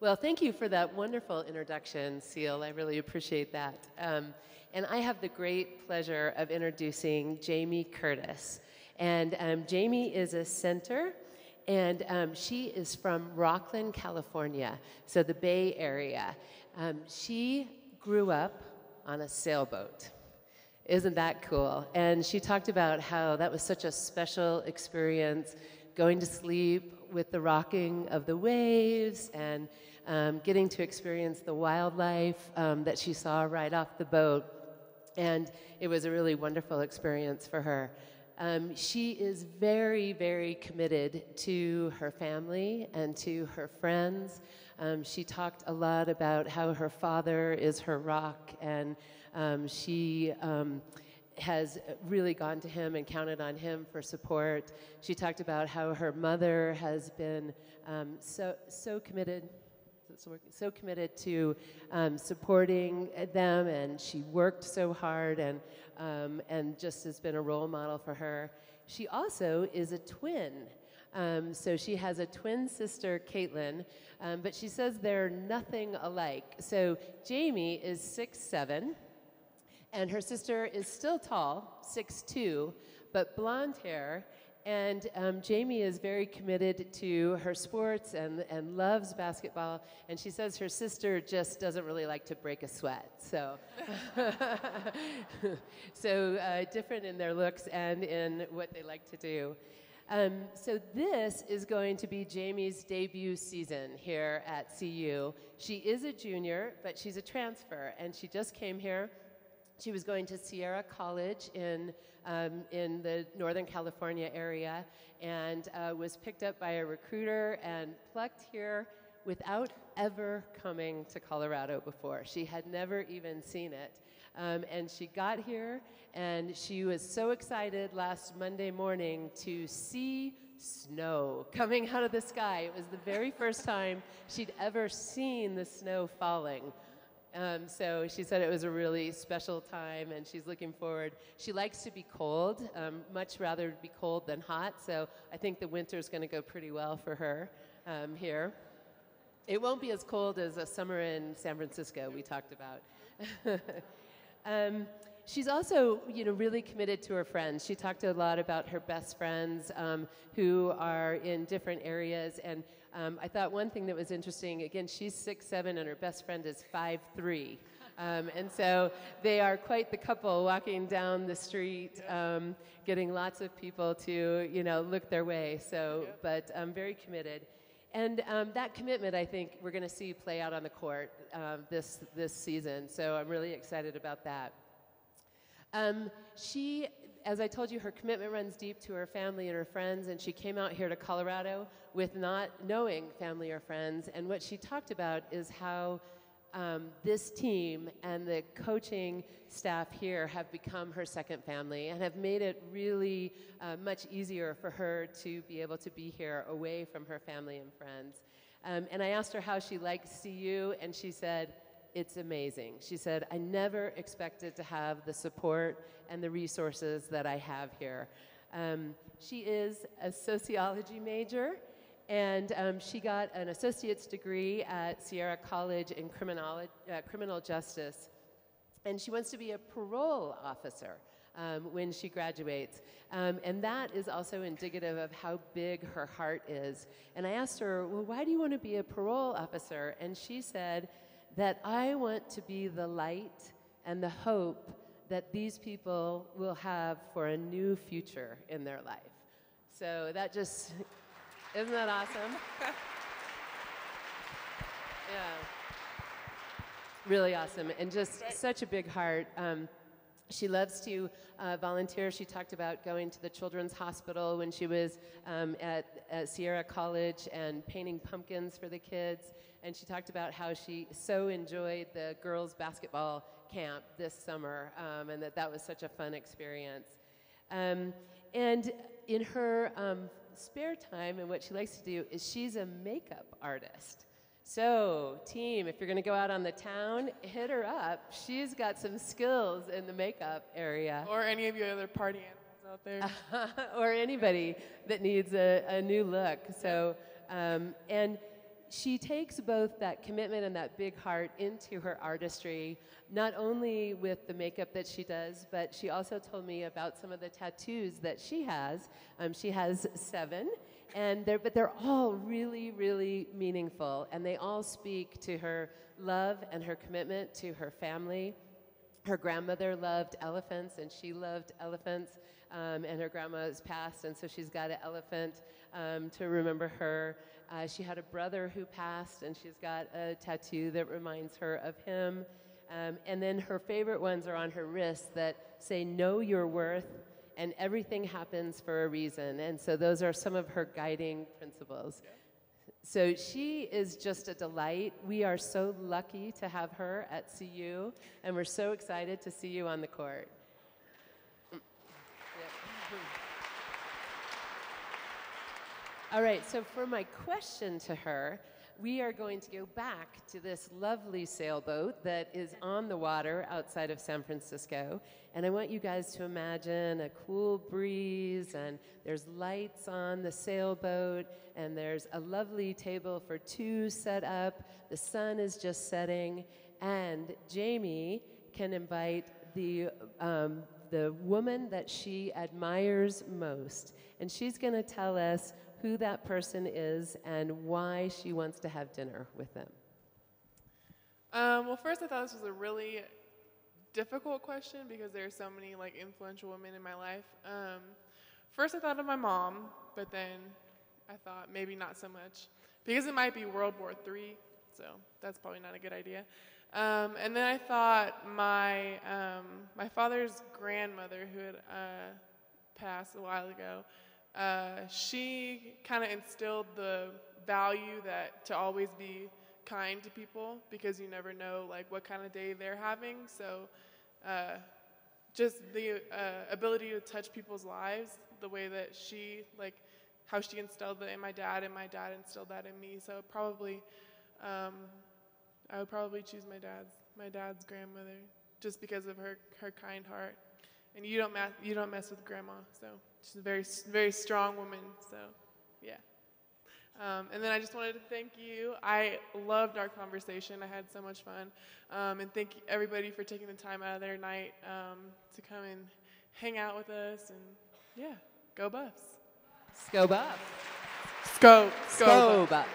Well, thank you for that wonderful introduction, Seal. I really appreciate that. And I have the great pleasure of introducing Jaimie Curtis. And Jaimie is a center, and she is from Rocklin, California, so the Bay Area. She grew up on a sailboat. Isn't that cool? And she talked about how that was such a special experience, going to sleep with the rocking of the waves and getting to experience the wildlife that she saw right off the boat. And it was a really wonderful experience for her. She is very, very committed to her family and to her friends. She talked a lot about how her father is her rock, and she has really gone to him and counted on him for support. She talked about how her mother has been so committed to supporting them, and she worked so hard and just has been a role model for her. She also is a twin. So she has a twin sister, Caitlin, but she says they're nothing alike. So Jaimie is 6'7", and her sister is still tall, 6'2", but blonde hair. And Jaimie is very committed to her sports and loves basketball. And she says her sister just doesn't really like to break a sweat. So, different in their looks and in what they like to do. So this is going to be Jaimie's debut season here at CU. She is a junior, but she's a transfer, and she just came here. She was going to Sierra College in the Northern California area, and was picked up by a recruiter and plucked here without ever coming to Colorado before. She had never even seen it. And she got here, and she was so excited last Monday morning to see snow coming out of the sky. It was the very first time she'd ever seen the snow falling. So she said it was a really special time, and she's looking forward. She likes to be cold, much rather be cold than hot, so I think the winter's going to go pretty well for her here. It won't be as cold as a summer in San Francisco we talked about. She's also, really committed to her friends. She talked a lot about her best friends who are in different areas, and I thought one thing that was interesting, again, she's 6'7", and her best friend is 5'3". And so they are quite the couple walking down the street, getting lots of people to, look their way. So, but very committed. And that commitment, I think, we're going to see play out on the court this season. So I'm really excited about that. She, as I told you, her commitment runs deep to her family and her friends, and she came out here to Colorado with not knowing family or friends. And what she talked about is how this team and the coaching staff here have become her second family and have made it really much easier for her to be able to be here away from her family and friends. And I asked her how she likes CU, and she said, it's amazing. She said, I never expected to have the support and the resources that I have here. She is a sociology major, and she got an associate's degree at Sierra College in criminal justice. And she wants to be a parole officer when she graduates. And that is also indicative of how big her heart is. And I asked her, well, why do you want to be a parole officer? And she said, that I want to be the light and the hope that these people will have for a new future in their life. So that just, isn't that awesome? Yeah. Really awesome, and just such a big heart. She loves to volunteer. She talked about going to the Children's Hospital when she was at Sierra College and painting pumpkins for the kids. And she talked about how she so enjoyed the girls' basketball camp this summer, and that was such a fun experience. And in her spare time, and what she likes to do is she's a makeup artist. So, team, if you're going to go out on the town, hit her up. She's got some skills in the makeup area. Or any of your other party animals out there. Or anybody that needs a new look. So, and she takes both that commitment and that big heart into her artistry, not only with the makeup that she does, but she also told me about some of the tattoos that she has. She has 7, but they're all really, really meaningful, and they all speak to her love and her commitment to her family. Her grandmother loved elephants, and she loved elephants, and her grandma is passed, and so she's got an elephant to remember her. She had a brother who passed, and she's got a tattoo that reminds her of him. And then her favorite ones are on her wrists that say, "Know your worth, and everything happens for a reason." And so those are some of her guiding principles. Yeah. So she is just a delight. We are so lucky to have her at CU, and we're so excited to see you on the court. All right, so for my question to her, we are going to go back to this lovely sailboat that is on the water outside of San Francisco. And I want you guys to imagine a cool breeze, and there's lights on the sailboat, and there's a lovely table for 2 set up. The sun is just setting, and Jaimie can invite the woman that she admires most. And she's going to tell us who that person is and why she wants to have dinner with them. Well, first I thought this was a really difficult question because there are so many like influential women in my life. First I thought of my mom, but then I thought maybe not so much because it might be World War III, so that's probably not a good idea. And then I thought my father's grandmother, who had passed a while ago, she kind of instilled the value that to always be kind to people because you never know like what kind of day they're having. So just the ability to touch people's lives, the way that she, like how she instilled that in my dad, and my dad instilled that in me. So probably, I would probably choose my dad's grandmother just because of her kind heart. And you don't mess with grandma, so she's a very, very strong woman, so yeah. And then I just wanted to thank you. I loved our conversation. I had so much fun. And thank everybody for taking the time out of their night to come and hang out with us. And yeah, go Buffs. Go Buffs. Go Buffs.